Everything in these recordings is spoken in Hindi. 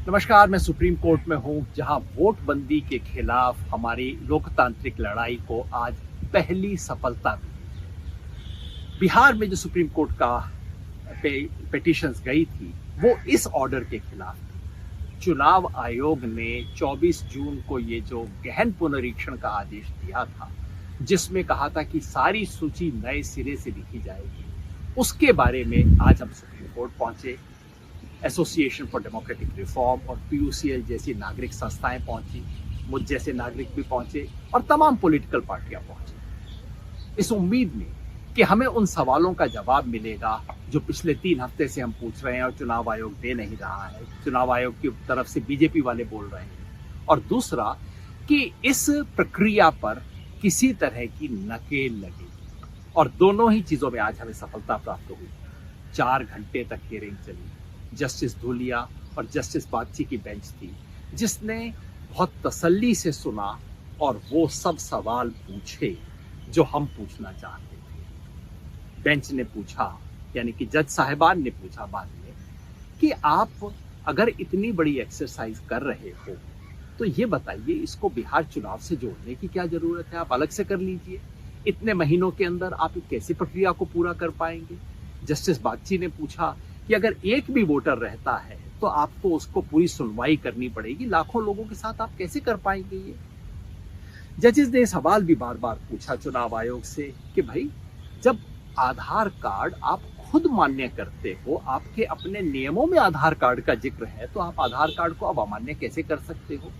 नमस्कार, मैं सुप्रीम कोर्ट में हूं, जहां वोटबंदी के खिलाफ हमारी लोकतांत्रिक लड़ाई को आज पहली सफलता मिली। बिहार में जो सुप्रीम कोर्ट का पिटीशंस गई थी, वो इस ऑर्डर के खिलाफ थी। चुनाव आयोग ने 24 जून को ये जो गहन पुनरीक्षण का आदेश दिया था, जिसमें कहा था कि सारी सूची नए सिरे से लिखी जाएगी, उसके बारे में आज हम सुप्रीम कोर्ट पहुंचे। एसोसिएशन फॉर डेमोक्रेटिक रिफॉर्म और पीयूसीएल जैसी नागरिक संस्थाएं पहुंची, मुझ जैसे नागरिक भी पहुंचे और तमाम पॉलिटिकल पार्टियां पहुंची, इस उम्मीद में कि हमें उन सवालों का जवाब मिलेगा जो पिछले 3 हफ्ते से हम पूछ रहे हैं और चुनाव आयोग दे नहीं रहा है। चुनाव आयोग की तरफ से बीजेपी वाले बोल रहे हैं, और दूसरा कि इस प्रक्रिया पर किसी तरह की नकेल लगेगी। और दोनों ही चीजों में आज हमें सफलता प्राप्त हुई। 4 घंटे तक हियरिंग चली। जस्टिस धूलिया और जस्टिस बागची की बेंच थी, जिसने बहुत तसल्ली से सुना और वो सब सवाल पूछे जो हम पूछना चाहते थे। बेंच ने पूछा, यानी कि जज साहिबान ने पूछा बाद में, कि आप अगर इतनी बड़ी एक्सरसाइज कर रहे हो तो ये बताइए, इसको बिहार चुनाव से जोड़ने की क्या जरूरत है? आप अलग से कर लीजिए। इतने महीनों के अंदर आप कैसे प्रक्रिया को पूरा कर पाएंगे? जस्टिस बागची ने पूछा कि अगर एक भी वोटर रहता है तो आपको उसको पूरी सुनवाई करनी पड़ेगी, लाखों लोगों के साथ आप कैसे कर पाएंगे ये? जजेस ने सवाल भी बार बार पूछा चुनाव आयोग से कि भाई, जब आधार कार्ड आप खुद मान्य करते हो, आपके अपने नियमों में आधार कार्ड का जिक्र है, तो आप आधार कार्ड को अब अमान्य कैसे कर सकते हो?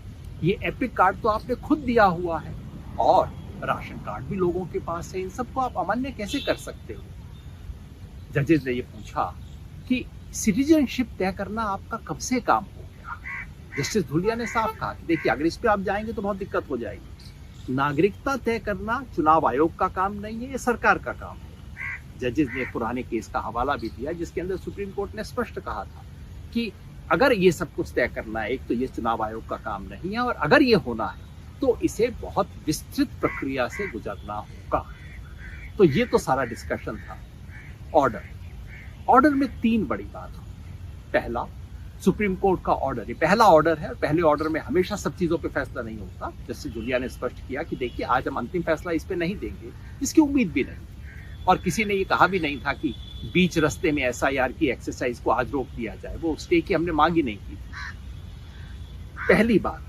ये एपिक कार्ड तो आपने खुद दिया हुआ है, और राशन कार्ड भी लोगों के पास है, इन सबको आप अमान्य कैसे कर सकते हो? जजेस ने ये पूछा कि सिटीजनशिप तय करना आपका कब से काम हो गया? जस्टिस धूलिया ने साफ कहा कि देखिए, अगर इस पे आप जाएंगे तो बहुत दिक्कत हो जाएगी। नागरिकता तय करना चुनाव आयोग का काम नहीं है, ये सरकार का काम है। जजेस ने पुराने केस का हवाला भी दिया, जिसके अंदर सुप्रीम कोर्ट ने स्पष्ट कहा था कि अगर ये सब कुछ तय करना है, एक तो ये चुनाव आयोग का काम नहीं है, और अगर ये होना है तो इसे बहुत विस्तृत प्रक्रिया से गुजरना होगा। तो ये तो सारा डिस्कशन था। ऑर्डर में 3 बड़ी बात हो। पहला, सुप्रीम कोर्ट का ऑर्डर, ये पहला ऑर्डर है, और पहले ऑर्डर में हमेशा सब चीजों पे फैसला नहीं होता। जस्टिस धूलिया ने स्पष्ट किया कि देखिए, आज हम अंतिम फैसला इस पे नहीं देंगे, इसकी उम्मीद भी नहीं, और किसी ने ये कहा भी नहीं था कि बीच रास्ते में एसआईआर की एक्सरसाइज को आज रोक दिया जाए। वो स्टे की हमने मांग ही नहीं की थी। पहली बात,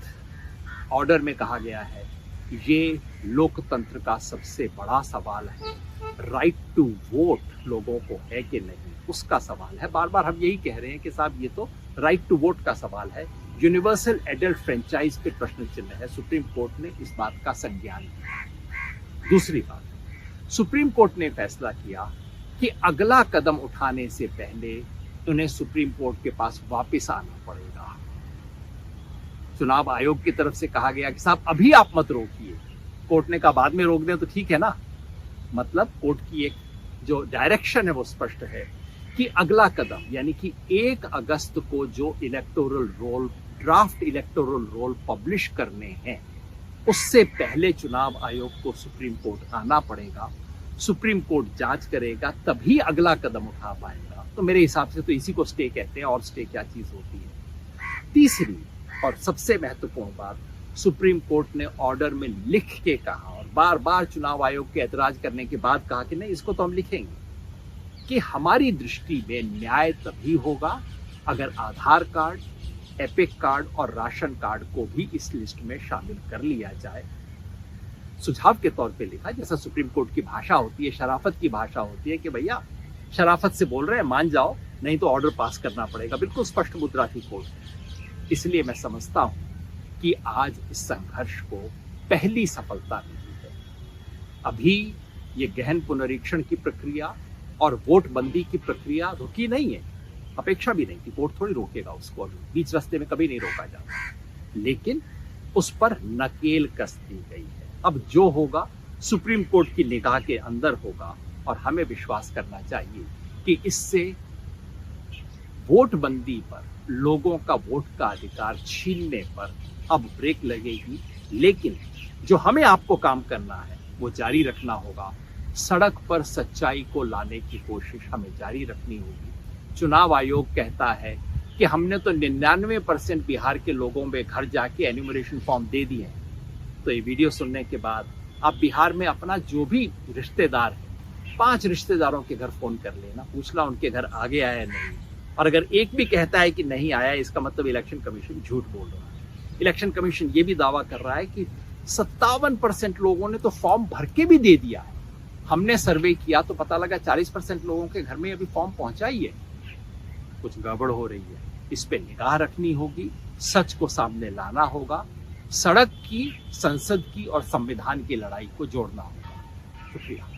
ऑर्डर में कहा गया है कि ये लोकतंत्र का सबसे बड़ा सवाल है। राइट टू वोट लोगों को है कि नहीं, उसका सवाल है। बार बार हम यही कह रहे हैं कि साहब, ये तो राइट टू वोट का सवाल है। यूनिवर्सल एडल्ट फ्रेंचाइज पे प्रश्न चिन्ह है। सुप्रीम कोर्ट ने इस बात का संज्ञान लिया। दूसरी बात, सुप्रीम कोर्ट ने फैसला किया कि अगला कदम उठाने से पहले उन्हें सुप्रीम कोर्ट के पास वापस आना पड़ेगा। चुनाव आयोग की तरफ से कहा गया कि साहब, अभी आप मत रोकिए। कोर्ट ने कहा बाद में रोक दें तो ठीक है ना। मतलब कोर्ट की एक जो डायरेक्शन है वो स्पष्ट है कि अगला कदम, यानी कि 1 अगस्त को जो electoral roll, draft electoral roll publish करने हैं, उससे पहले चुनाव आयोग को सुप्रीम कोर्ट आना पड़ेगा। सुप्रीम कोर्ट जांच करेगा, तभी अगला कदम उठा पाएगा। तो मेरे हिसाब से तो इसी को स्टे कहते हैं, और स्टे क्या चीज होती है। तीसरी और सबसे महत्वपूर्ण बात, सुप्रीम कोर्ट ने ऑर्डर में लिख के कहा, और बार बार चुनाव आयोग के ऐतराज करने के बाद कहा कि नहीं, इसको तो हम लिखेंगे, कि हमारी दृष्टि में न्याय तभी होगा अगर आधार कार्ड, एपिक कार्ड और राशन कार्ड को भी इस लिस्ट में शामिल कर लिया जाए। सुझाव के तौर पे लिखा, जैसा सुप्रीम कोर्ट की भाषा होती है, शराफत की भाषा होती है, कि भैया शराफत से बोल रहे हैं, मान जाओ, नहीं तो ऑर्डर पास करना पड़ेगा। बिल्कुल स्पष्ट मुद्रा थी कोर्ट। इसलिए मैं समझता हूं कि आज इस संघर्ष को पहली सफलता मिली है। अभी ये गहन पुनरीक्षण की प्रक्रिया और वोट बंदी की प्रक्रिया रुकी नहीं है, अपेक्षा भी नहीं थी। कोर्ट थोड़ी रोकेगा उसको, अभी बीच रास्ते में कभी नहीं रोका जाता, लेकिन उस पर नकेल कस दी गई है। अब जो होगा सुप्रीम कोर्ट की निगाह के अंदर होगा, और हमें विश्वास करना चाहिए कि इससे वोट बंदी पर, लोगों का वोट का अधिकार छीनने पर अब ब्रेक लगेगी। लेकिन जो हमें आपको काम करना है वो जारी रखना होगा। सड़क पर सच्चाई को लाने की कोशिश हमें जारी रखनी होगी। चुनाव आयोग कहता है कि हमने तो 99% बिहार के लोगों में घर जाके एन्यूमरेशन फॉर्म दे दिए हैं। तो ये वीडियो सुनने के बाद आप बिहार में अपना जो भी रिश्तेदार है 5 रिश्तेदारों के घर फोन कर लेना, पूछना उनके घर आगे आया या नहीं। और अगर एक भी कहता है कि नहीं आया, इसका मतलब इलेक्शन कमीशन झूठ बोल रहा है। इलेक्शन कमीशन ये भी दावा कर रहा है कि 57% लोगों ने तो फॉर्म भर के भी दे दिया है। हमने सर्वे किया तो पता लगा 40% लोगों के घर में अभी फॉर्म पहुंचा ही है। कुछ गड़बड़ हो रही है, इस पे निगाह रखनी होगी, सच को सामने लाना होगा, सड़क की, संसद की और संविधान की लड़ाई को जोड़ना होगा। शुक्रिया।